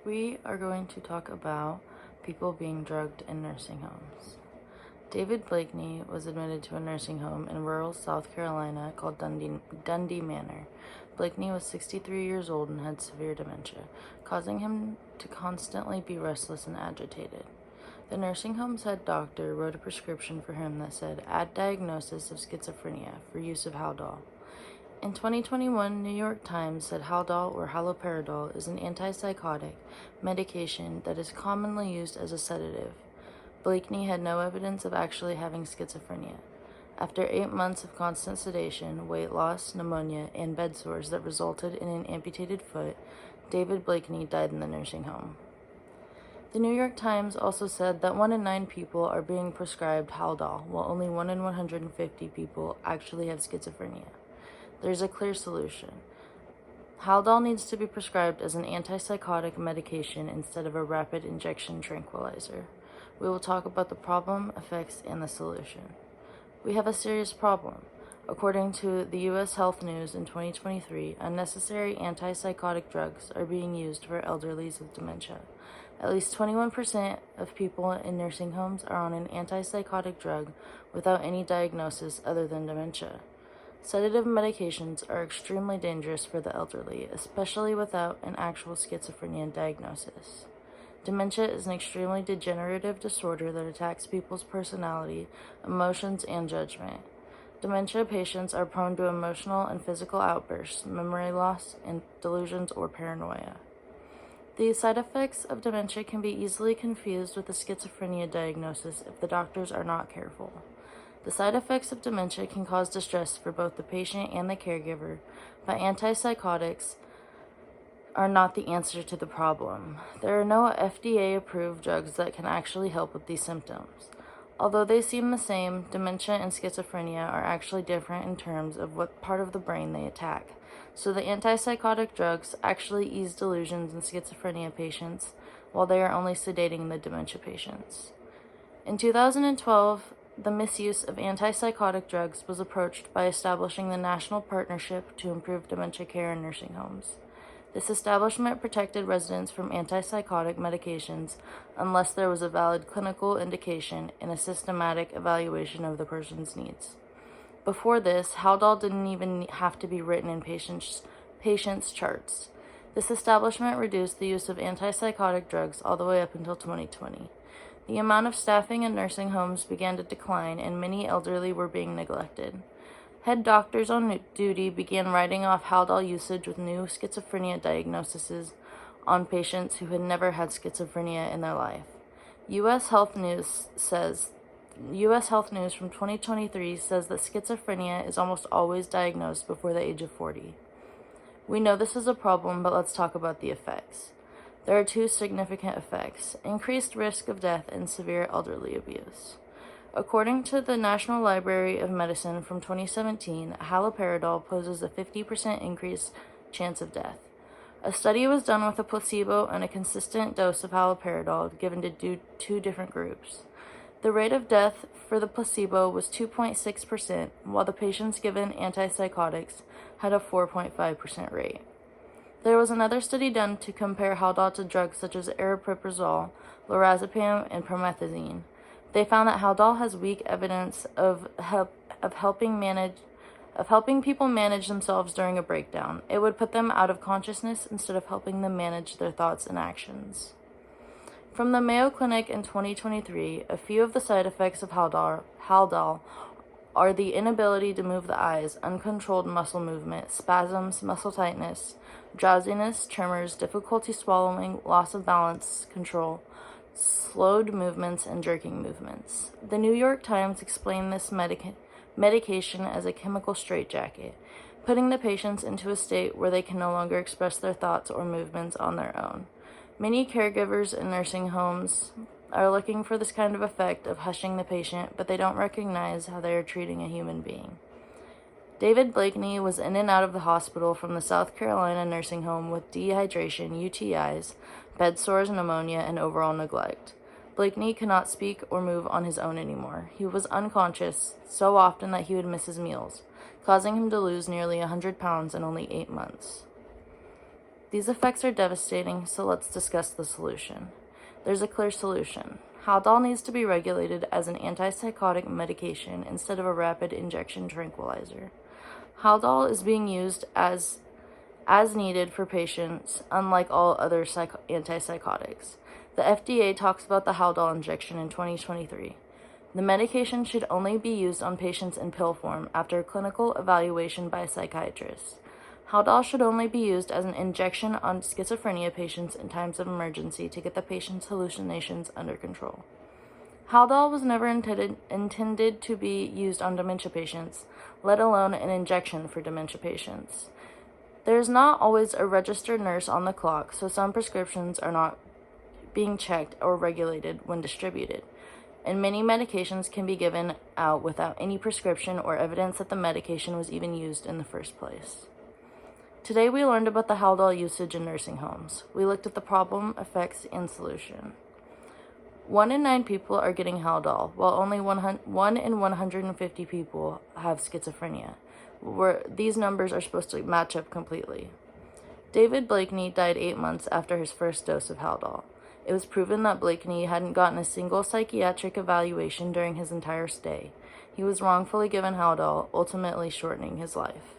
We are going to talk about people being drugged in nursing homes. David Blakeney was admitted to a nursing home in rural South Carolina called Dundee Manor. Blakeney was 63 years old and had severe dementia, causing him to constantly be restless and agitated. The nursing home's head doctor wrote a prescription for him that said, "Add diagnosis of schizophrenia for use of Haldol." In 2021, New York Times said Haldol or haloperidol is an antipsychotic medication that is commonly used as a sedative. Blakeney had no evidence of actually having schizophrenia. After 8 months of constant sedation, weight loss, pneumonia, and bed sores that resulted in an amputated foot, David Blakeney died in the nursing home. The New York Times also said that 1 in 9 people are being prescribed Haldol, while only 1 in 150 people actually have schizophrenia. There's a clear solution. Haldol needs to be prescribed as an antipsychotic medication instead of a rapid injection tranquilizer. We will talk about the problem, effects, and the solution. We have a serious problem. According to the U.S. Health News in 2023, unnecessary antipsychotic drugs are being used for elderlies with dementia. At least 21% of people in nursing homes are on an antipsychotic drug without any diagnosis other than dementia. Sedative medications are extremely dangerous for the elderly, especially without an actual schizophrenia diagnosis. Dementia is an extremely degenerative disorder that attacks people's personality, emotions, and judgment. Dementia patients are prone to emotional and physical outbursts, memory loss, and delusions or paranoia. The side effects of dementia can be easily confused with a schizophrenia diagnosis if the doctors are not careful. The side effects of dementia can cause distress for both the patient and the caregiver, but antipsychotics are not the answer to the problem. There are no FDA-approved drugs that can actually help with these symptoms. Although they seem the same, dementia and schizophrenia are actually different in terms of what part of the brain they attack. So the antipsychotic drugs actually ease delusions in schizophrenia patients, while they are only sedating the dementia patients. In 2012, the misuse of antipsychotic drugs was approached by establishing the National Partnership to Improve Dementia Care in Nursing Homes. This establishment protected residents from antipsychotic medications unless there was a valid clinical indication and a systematic evaluation of the person's needs. Before this, Haldol didn't even have to be written in patients' charts. This establishment reduced the use of antipsychotic drugs all the way up until 2020. The amount of staffing in nursing homes began to decline, and many elderly were being neglected. Head doctors on duty began writing off Haldol usage with new schizophrenia diagnoses on patients who had never had schizophrenia in their life. U.S. Health News from 2023 says that schizophrenia is almost always diagnosed before the age of 40. We know this is a problem, but let's talk about the effects. There are 2 significant effects: increased risk of death and severe elderly abuse. According to the National Library of Medicine from 2017, haloperidol poses a 50% increased chance of death. A study was done with a placebo and a consistent dose of haloperidol given to 2 different groups. The rate of death for the placebo was 2.6%, while the patients given antipsychotics had a 4.5% rate. There was another study done to compare Haldol to drugs such as aripiprazole, lorazepam, and promethazine. They found that Haldol has weak evidence of helping people manage themselves during a breakdown. It would put them out of consciousness instead of helping them manage their thoughts and actions. From the Mayo Clinic in 2023, a few of the side effects of Haldol are the inability to move the eyes, uncontrolled muscle movement, spasms, muscle tightness, drowsiness, tremors, difficulty swallowing, loss of balance control, slowed movements, and jerking movements. The New York Times explained this medication as a chemical straitjacket, putting the patients into a state where they can no longer express their thoughts or movements on their own. Many caregivers in nursing homes are looking for this kind of effect of hushing the patient, but they don't recognize how they are treating a human being. David Blakeney was in and out of the hospital from the South Carolina nursing home with dehydration, UTIs, bed sores, pneumonia, and overall neglect. Blakeney could not speak or move on his own anymore. He was unconscious so often that he would miss his meals, causing him to lose nearly 100 pounds in only 8 months. These effects are devastating, so let's discuss the solution. There's a clear solution. Haldol needs to be regulated as an antipsychotic medication instead of a rapid injection tranquilizer. Haldol is being used as needed for patients, unlike all other antipsychotics. The FDA talks about the Haldol injection in 2023. The medication should only be used on patients in pill form after clinical evaluation by a psychiatrist. Haldol should only be used as an injection on schizophrenia patients in times of emergency to get the patient's hallucinations under control. Haldol was never intended to be used on dementia patients, let alone an injection for dementia patients. There is not always a registered nurse on the clock, so some prescriptions are not being checked or regulated when distributed, and many medications can be given out without any prescription or evidence that the medication was even used in the first place. Today we learned about the Haldol usage in nursing homes. We looked at the problem, effects, and solution. 1 in 9 people are getting Haldol, while only 1 in 150 people have schizophrenia, where these numbers are supposed to match up completely. David Blakeney died 8 months after his first dose of Haldol. It was proven that Blakeney hadn't gotten a single psychiatric evaluation during his entire stay. He was wrongfully given Haldol, ultimately shortening his life.